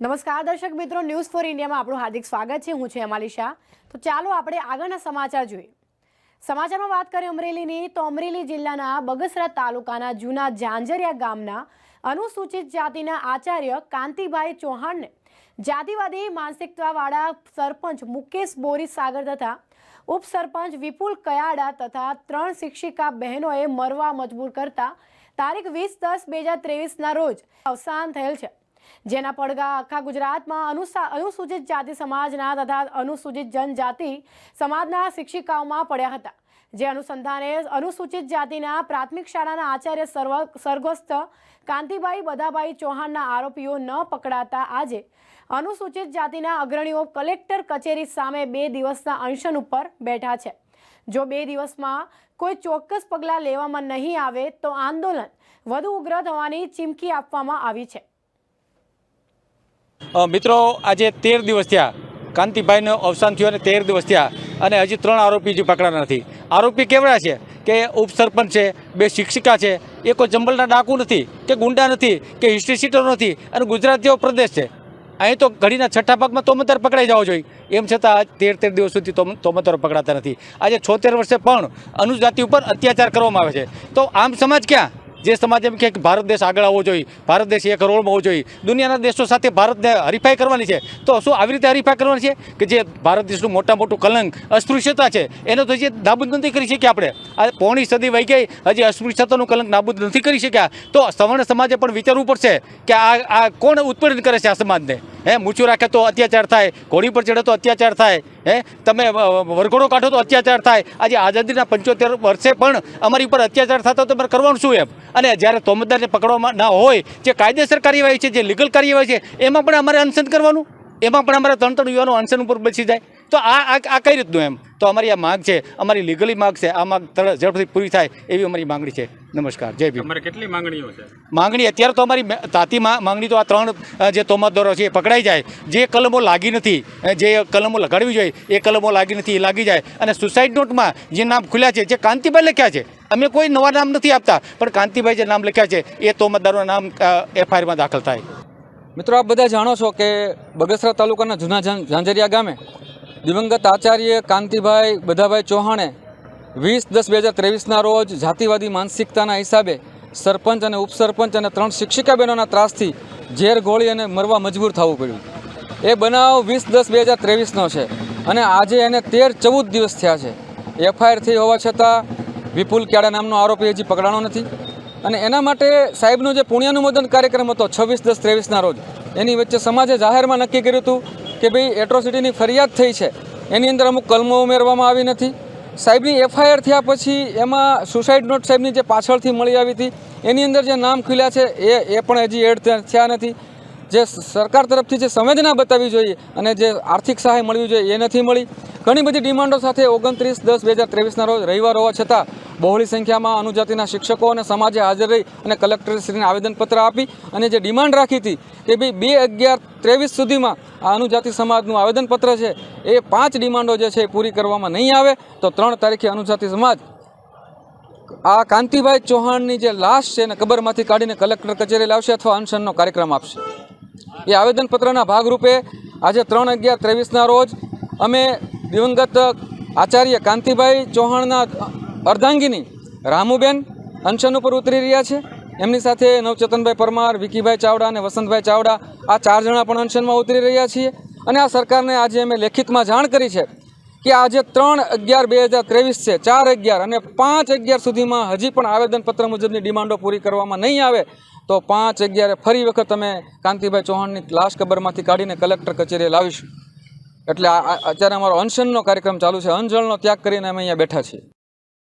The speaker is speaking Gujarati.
નમસ્કાર દર્શક મિત્રો, ન્યૂઝ ફોર ઇન્ડિયામાં આપણું હાર્દિક સ્વાગત છે। હું છું હેમાલી શાહ। તો ચાલો આપણે આગળના સમાચાર જોઈએ। સમાચારમાં વાત કરીએ અમરેલીની, તો અમરેલી જિલ્લાના બગસરા તાલુકાના જૂના ઝાંઝરિયા ગામના અનુસૂચિત જાતિના આચાર્ય કાંતિભાઈ ચૌહાણને જાતિવાદી માનસિકતાવાળા સરપંચ મુકેશ બોરીસાગર તથા ઉપસરપંચ વિપુલ કયાડા તથા 3 શિક્ષિકા બહેનોએ મરવા મજબૂર કરતા તારીખ 20/10/2023ના રોજ અવસાન થયેલ છે, જેના પડઘા આખા ગુજરાતમાં અનુસૂચિત જાતિ સમાજના તથા અનુસૂચિત જનજાતિ સમાજના શિક્ષિકાઓમાં પડ્યા હતા। જે અનુસંધાને અનુસૂચિત જાતિના પ્રાથમિક શાળાના આચાર્ય સ્વર્ગસ્થ કાંતિભાઈ બધાભાઈ ચૌહાણના આરોપીઓ ન પકડાતા આજે અનુસૂચિત જાતિના અગ્રણીઓ કલેક્ટર કચેરી સામે 2 દિવસના અનશન ઉપર બેઠા છે। જો 2 દિવસમાં કોઈ ચોક્કસ પગલાં લેવામાં નહીં આવે તો આંદોલન વધુ ઉગ્ર થવાની ચીમકી આપવામાં આવી છે। મિત્રો, આજે 13 દિવસ થયા કાંતિભાઈનું અવસાન થયું અને 13 દિવસ થયા અને હજી 3 આરોપી જે પકડાના નથી। આરોપી કેવડા છે કે ઉપસરપંચ છે, 2 શિક્ષિકા છે, એ કોઈ જંબલના ડાકુ નથી કે ગુંડા નથી કે હિસ્ટ્રી સીટર નથી અને ગુજરાત જેવો પ્રદેશ છે। અહીં તો ઘડીના છઠ્ઠા ભાગમાં તોમતદાર પકડાઈ જવો જોઈએ, એમ છતાં 13 દિવસ સુધી તોમતદારો પકડાતા નથી। આજે 76 વર્ષે પણ અનુજાતિ ઉપર અત્યાચાર કરવામાં આવે છે। તો આમ સમાજ ક્યાં? જે સમાજ એમ કે ભારત દેશ આગળ આવવો જોઈએ, ભારત દેશ એક રોલમાં હોવો જોઈએ, દુનિયાના દેશો સાથે ભારતને હરીફાઈ કરવાની છે, તો શું આવી રીતે હરીફાઈ કરવાની છે કે જે ભારત દેશનું મોટું કલંક અસ્પૃશ્યતા છે એને તો હજી નાબૂદ નથી કરી શક્યા આપણે? આ પોણી સદી વહી ગઈ, હજી અસ્પૃશ્યતાનું કલંક નાબૂદ નથી કરી શક્યા। તો સવર્ણ સમાજે પણ વિચારવું પડશે કે આ કોણ ઉત્પીડન કરે છે આ સમાજને? મૂછું રાખે તો અત્યાચાર થાય, ઘોડી પર ચડે તો અત્યાચાર થાય, તમે વરઘોડો કાઢો તો અત્યાચાર થાય। આજે આઝાદીના 75 વર્ષે પણ અમારી ઉપર અત્યાચાર થતો તો તમારે કરવાનું શું એમ? અને જ્યારે તોમતદારને પકડવામાં ના હોય, જે કાયદેસર કાર્યવાહી છે, જે લીગલ કાર્યવાહી છે, એમાં પણ અમારે અનશન કરવાનું, એમાં પણ અમારે 3 યુવાનો અનશન ઉપર બેસી જાય, તો આ કઈ રીતનું એમ? તો અમારી આ માગ છે, અમારી લીગલી માગ છે, આ માગ ઝડપથી પૂરી થાય એવી અમારી માંગણી છે। નમસ્કાર, જય ભીમ। તમારે કેટલી માંગણીઓ છે? માંગણી અત્યારે તો અમારી તાતી માંગણી તો આ 3 જે તોમતદારો છે એ પકડાઈ જાય, જે કલમો લાગી નથી, જે કલમો લગાડવી જોઈએ એ કલમો લાગી નથી, એ લાગી જાય। અને સુસાઇડ નોટમાં જે નામ ખુલ્યા છે, જે કાંતિભાઈ લખ્યા છે, અમે કોઈ નવા નામ નથી આપતા, પણ કાંતિભાઈ જે નામ લખ્યા છે એ તોમતદારોના નામ FIRમાં દાખલ થાય। મિત્રો, આપ બધા જાણો છો કે બગસરા તાલુકાના જૂના ઝાંઝરિયા ગામે દિવંગત આચાર્ય કાંતિભાઈ બધાભાઈ ચૌહાણે 20/10/2023ના રોજ જાતિવાદી માનસિકતાના હિસાબે સરપંચ અને ઉપસરપંચ અને 3 શિક્ષિકા બહેનોના ત્રાસથી ઝેર ગોળી અને મરવા મજબૂર થવું પડ્યું। એ બનાવ 20/10/2023નો છે અને આજે એને 13-14 દિવસ થયા છે। FIR થઈ હોવા છતાં વિપુલ ક્યાડા નામનો આરોપી હજી પકડાણો નથી અને એના માટે સાહેબનો જે પુણ્યાનુમોદન કાર્યક્રમ હતો 26/10/23ના રોજ, એની વચ્ચે સમાજે જાહેરમાં નક્કી કર્યું હતું કે ભાઈ એટ્રોસિટીની ફરિયાદ થઈ છે, એની અંદર અમુક કલમો ઉમેરવામાં આવી નથી। સાહેબની FIR થયા પછી એમાં સુસાઇડ નોટ સાહેબની જે પાછળથી મળી આવી હતી એની અંદર જે નામ ખુલ્યા છે એ પણ હજી એડ થયા નથી। જે સરકાર તરફથી જે સંવેદના બતાવવી જોઈએ અને જે આર્થિક સહાય મળવી જોઈએ એ નથી મળી। ઘણી બધી ડિમાન્ડો સાથે 29/10/2023ના રોજ રવિવાર હોવા છતાં બહોળી સંખ્યામાં અનુજાતિના શિક્ષકો અને સમાજે હાજર રહી અને કલેક્ટરશ્રીને આવેદનપત્ર આપી અને જે ડિમાન્ડ રાખી હતી કે ભાઈ 2/11/23 સુધીમાં આ અનુજાતિ સમાજનું આવેદનપત્ર છે એ 5 ડિમાન્ડો જે છે એ પૂરી કરવામાં નહીં આવે તો 3 તારીખે અનુજાતિ સમાજ આ કાંતિભાઈ ચૌહાણની જે લાશ છે એને કબરમાંથી કાઢીને કલેક્ટર કચેરી લાવશે અથવા અનશનનો કાર્યક્રમ આપશે। એ આવેદનપત્રના ભાગરૂપે આજે 3/11/23ના રોજ અમે દિવંગત આચાર્ય કાંતિભાઈ ચૌહાણના અર્ધાંગીની રામુબેન અનશન ઉપર ઉતરી રહ્યા છે। એમની સાથે નવચેતનભાઈ પરમાર, વિકીભાઈ ચાવડા અને વસંતભાઈ ચાવડા, આ 4 જણા પણ અનશનમાં ઉતરી રહ્યા છીએ અને આ સરકારને આજે અમે લેખિતમાં જાણ કરી છે કે આજે 3/11/2023 છે, 4/11 અને 5/11 સુધીમાં હજી પણ આવેદનપત્ર મુજબની ડિમાન્ડો પૂરી કરવામાં નહીં આવે તો 5/11 ફરી વખત અમે કાંતિભાઈ ચૌહાણની લાશ કબરમાંથી કાઢીને કલેક્ટર કચેરીએ લાવીશું। એટલે અત્યારે અમારો અનશનનો કાર્યક્રમ ચાલુ છે, અન્નજળનો ત્યાગ કરીને અમે અહીંયા બેઠા છીએ।